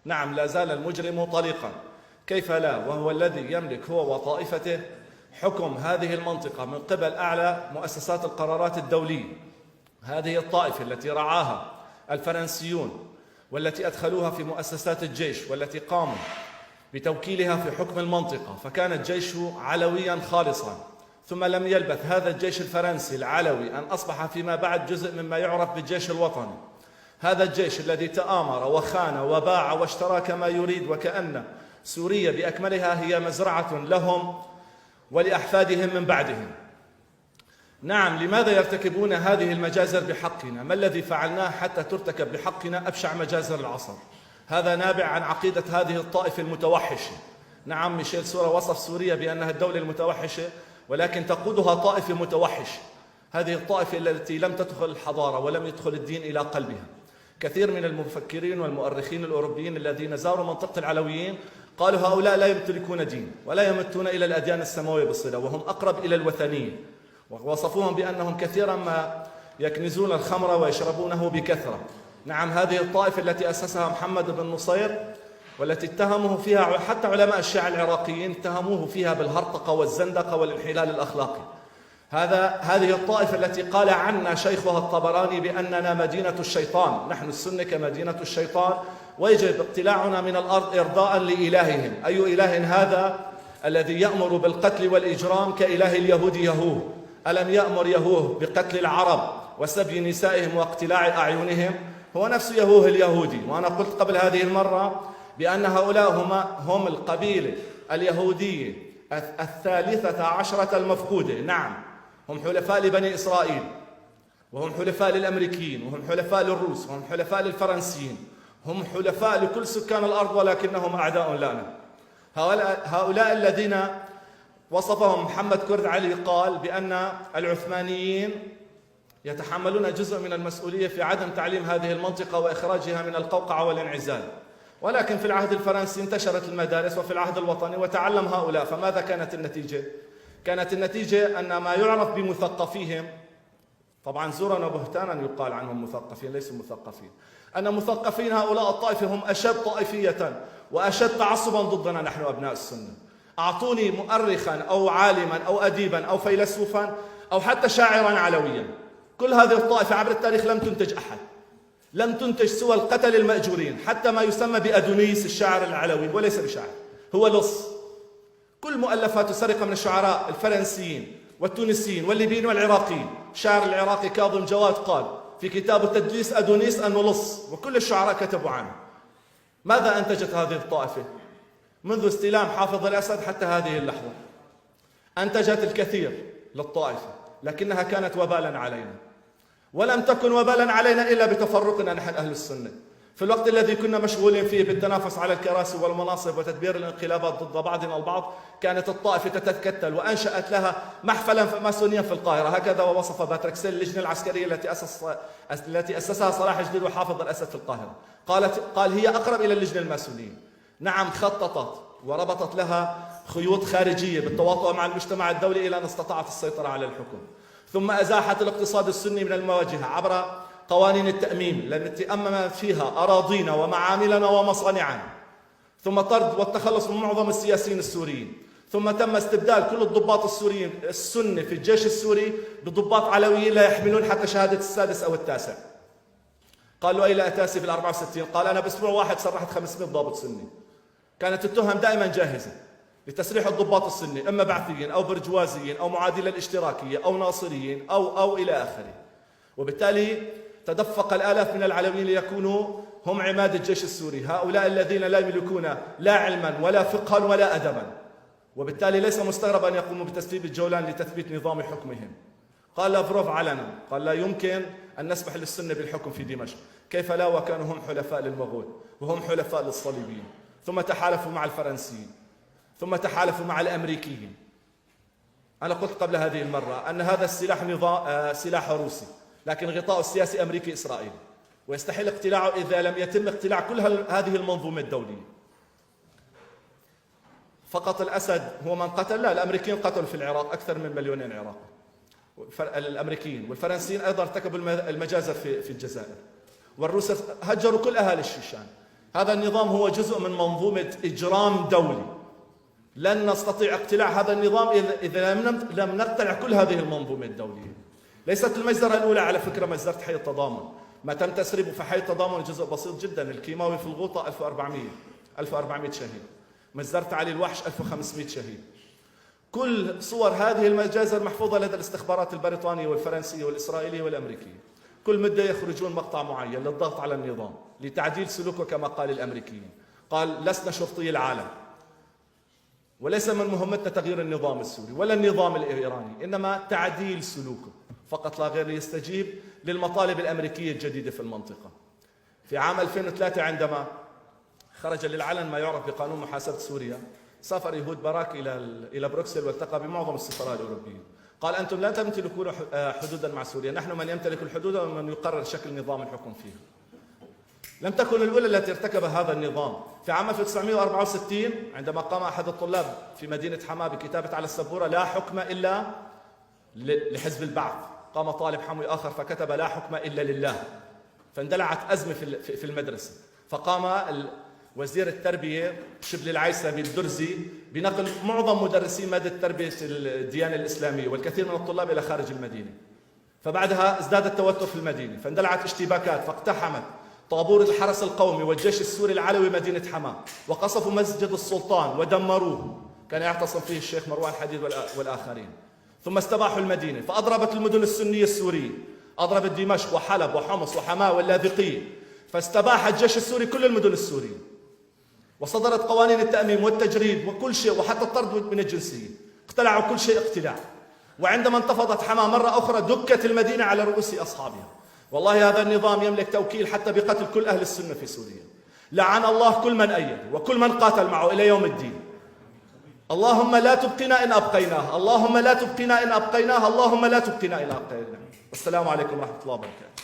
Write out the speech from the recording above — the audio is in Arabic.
نعم، لا زال المجرم طليقا، كيف لا، وهو الذي يملك هو وطائفته حكم هذه المنطقة من قبل أعلى مؤسسات القرارات الدولية. هذه الطائفة التي رعاها الفرنسيون والتي أدخلوها في مؤسسات الجيش والتي قاموا بتوكيلها في حكم المنطقة، فكان الجيش علويا خالصا، ثم لم يلبث هذا الجيش الفرنسي العلوي أن أصبح فيما بعد جزء مما يعرف بالجيش الوطني. هذا الجيش الذي تآمر وخان وباع واشترى كما يريد، وكأن سوريا بأكملها هي مزرعة لهم ولأحفادهم من بعدهم. نعم، لماذا يرتكبون هذه المجازر بحقنا؟ ما الذي فعلناه حتى ترتكب بحقنا أبشع مجازر العصر؟ هذا نابع عن عقيدة هذه الطائفة المتوحشة. نعم، ميشيل سورا وصف سوريا بأنها الدولة المتوحشة، ولكن تقودها طائفة متوحشة. هذه الطائفة التي لم تدخل الحضارة ولم يدخل الدين إلى قلبها. كثير من المفكرين والمؤرخين الأوروبيين الذين زاروا منطقة العلويين قالوا هؤلاء لا يمتلكون دين ولا يمتون إلى الأديان السماوية بصلة، وهم أقرب إلى الوثنية، ووصفوهم بأنهم كثيرا ما يكنزون الخمر ويشربونه بكثرة. نعم، هذه الطائفة التي أسسها محمد بن نصير والتي اتهموه فيها حتى علماء الشيعة العراقيين، اتهموه فيها بالهرطقة والزندقة والانحلال الأخلاقي. هذه الطائفة التي قال عنا شيخها الطبراني بأننا مدينة الشيطان، نحن السنة كمدينة الشيطان، ويجب اقتلاعنا من الأرض إرضاء لإلههم. أي إله هذا الذي يأمر بالقتل والإجرام كإله اليهود يهوه؟ ألم يأمر يهوه بقتل العرب وسبي نسائهم واقتلاع أعينهم؟ هو نفس يهوه اليهودي. وأنا قلت قبل هذه المرة بأن هؤلاء هم القبيلة اليهودية 13 المفقودة. نعم، هم حلفاء لبني إسرائيل، وهم حلفاء للأمريكيين، وهم حلفاء للروس، وهم حلفاء للفرنسيين، هم حلفاء لكل سكان الأرض، ولكنهم أعداء لنا. هؤلاء الذين وصفهم محمد كرد علي قال بأن العثمانيين يتحملون جزء من المسؤولية في عدم تعليم هذه المنطقة وإخراجها من القوقعة والانعزال، ولكن في العهد الفرنسي انتشرت المدارس وفي العهد الوطني وتعلم هؤلاء. فماذا كانت النتيجة؟ كانت النتيجة أن ما يعرف بمثقفيهم، طبعا زورا وبهتانا يقال عنهم مثقفين ليسوا مثقفين، أن مثقفين هؤلاء الطائفة هم أشد طائفية وأشد تعصبا ضدنا نحن أبناء السنة. أعطوني مؤرخا أو عالما أو أديبا أو فيلسوفا أو حتى شاعرا علويا. كل هذه الطائفة عبر التاريخ لم تنتج أحد، لم تنتج سوى القتل المأجورين، حتى ما يسمى بأدونيس الشاعر العلوي وليس بشاعر، هو لص. كل مؤلفات سرقة من الشعراء الفرنسيين والتونسيين والليبيين والعراقيين. الشاعر العراقي كاظم جواد قال في كتابه تدليس أدونيس أنه لص، وكل الشعراء كتبوا عنه. ماذا أنتجت هذه الطائفة؟ منذ استلام حافظ الأسد حتى هذه اللحظة أنتجت الكثير للطائفة، لكنها كانت وبالا علينا، ولم تكن وبالا علينا إلا بتفرقنا نحن أهل السنة. في الوقت الذي كنا مشغولين فيه بالتنافس على الكراسي والمناصب وتدبير الانقلابات ضد بعضنا البعض، كانت الطائفة تتكتل وأنشأت لها محفلا ماسونيا في القاهرة. هكذا وصف باتريكسيل اللجنة العسكرية التي أسسها صلاح جديد وحافظ الأسد في القاهرة. قال هي أقرب إلى اللجنة الماسونية. نعم، خططت وربطت لها خيوط خارجية بالتواطؤ مع المجتمع الدولي إلى أن استطاعت السيطرة على الحكم. ثم أزاحت الاقتصاد السني من المواجهة عبر قوانين التأميم التي أمم فيها أراضينا ومعاملنا ومصانعنا، ثم طرد والتخلص من معظم السياسيين السوريين، ثم تم استبدال كل الضباط السوريين السنة في الجيش السوري بضباط علويين لا يحملون حتى شهادة السادس أو التاسع. قالوا أين أتاسي في 64؟ قال أنا بأسبوع واحد سرحت 500 ضابط سني. كانت التهم دائما جاهزة لتسريح الضباط السني، إما بعثيين أو برجوازيين أو معادلة الاشتراكية أو ناصريين أو إلى آخره. وبالتالي تدفق الآلاف من العلويين ليكونوا هم عماد الجيش السوري، هؤلاء الذين لا يملكون لا علما ولا فقها ولا أدبا، وبالتالي ليس مستغرب أن يقوموا بتسبيب الجولان لتثبيت نظام حكمهم. قال لافروف علنا، قال لا يمكن أن نسمح للسنة بالحكم في دمشق. كيف لا وكانوا هم حلفاء للمغول وهم حلفاء للصليبيين، ثم تحالفوا مع الفرنسيين، ثم تحالفوا مع الأمريكيين. أنا قلت قبل هذه المرة أن هذا السلاح سلاح روسي، لكن غطاء السياسي أمريكي إسرائيلي، ويستحيل اقتلاعه إذا لم يتم اقتلاع كل هذه المنظومة الدولية. فقط الأسد هو من قتل؟ لا، الأمريكيين قتلوا في العراق أكثر من 2,000,000 عراقي، الأمريكيين والفرنسيين أيضا ارتكبوا المجازر في الجزائر، والروس هجروا كل أهالي الشيشان. هذا النظام هو جزء من منظومة إجرام دولي. لن نستطيع اقتلاع هذا النظام إذا لم نقتلع كل هذه المنظومة الدولية. ليست المجزرة الأولى على فكرة مجزرة حي التضامن، ما تم تسريبه في حي التضامن جزء بسيط جدا. الكيماوي في الغوطة 1400 شهيد، مجزرة علي الوحش 1500 شهيد. كل صور هذه المجازر محفوظة لدى الاستخبارات البريطانية والفرنسية والإسرائيلية والأمريكية. كل مدة يخرجون مقطع معين للضغط على النظام لتعديل سلوكه كما قال الأمريكيين. قال لسنا شرطي العالم، وليس من مهمتنا تغيير النظام السوري ولا النظام الإيراني، إنما تعديل سلوكه فقط لا غير، يستجيب للمطالب الأمريكية الجديدة في المنطقة. في عام 2003 عندما خرج للعلن ما يعرف بقانون محاسبة سوريا، سافر يهود باراك إلى بروكسل والتقى بمعظم السفراء الأوروبيين. قال أنتم لا تمتلكون حدودا مع سوريا، نحن من يمتلك الحدود ومن يقرر شكل نظام الحكم فيها. لم تكن الأولى التي ارتكب هذا النظام. في عام 1964 عندما قام أحد الطلاب في مدينة حماة بكتابة على السبورة لا حكم إلا لحزب البعث، قام طالب حموي آخر فكتب لا حكم إلا لله، فاندلعت أزمة في المدرسة. فقام وزير التربية شبل العيسى الدرزي بنقل معظم مدرسي مادة تربية الديانة الإسلامية والكثير من الطلاب إلى خارج المدينة. فبعدها ازداد التوتر في المدينة، فاندلعت اشتباكات، فاقتحمت طابور الحرس القومي والجيش السوري العلوي مدينة حماة، وقصفوا مسجد السلطان ودمروه، كان يعتصم فيه الشيخ مروان حديد والآخرين. ثم استباحوا المدينة، فأضربت المدن السنية السورية، أضربت دمشق وحلب وحمص وحماة واللاذقية، فاستباح الجيش السوري كل المدن السورية، وصدرت قوانين التأميم والتجريد وكل شيء، وحتى الطرد من الجنسية، اقتلعوا كل شيء اقتلاع. وعندما انتفضت حماة مرة أخرى دكت المدينة على رؤوس أصحابها. والله هذا النظام يملك توكيل حتى بقتل كل أهل السنة في سوريا. لعن الله كل من أيد وكل من قاتل معه إلى يوم الدين. اللهم لا تبقنا إن أبقيناه، اللهم لا تبقنا إن أبقيناه، اللهم لا تبقنا إن أبقيناه. السلام عليكم ورحمة الله وبركاته.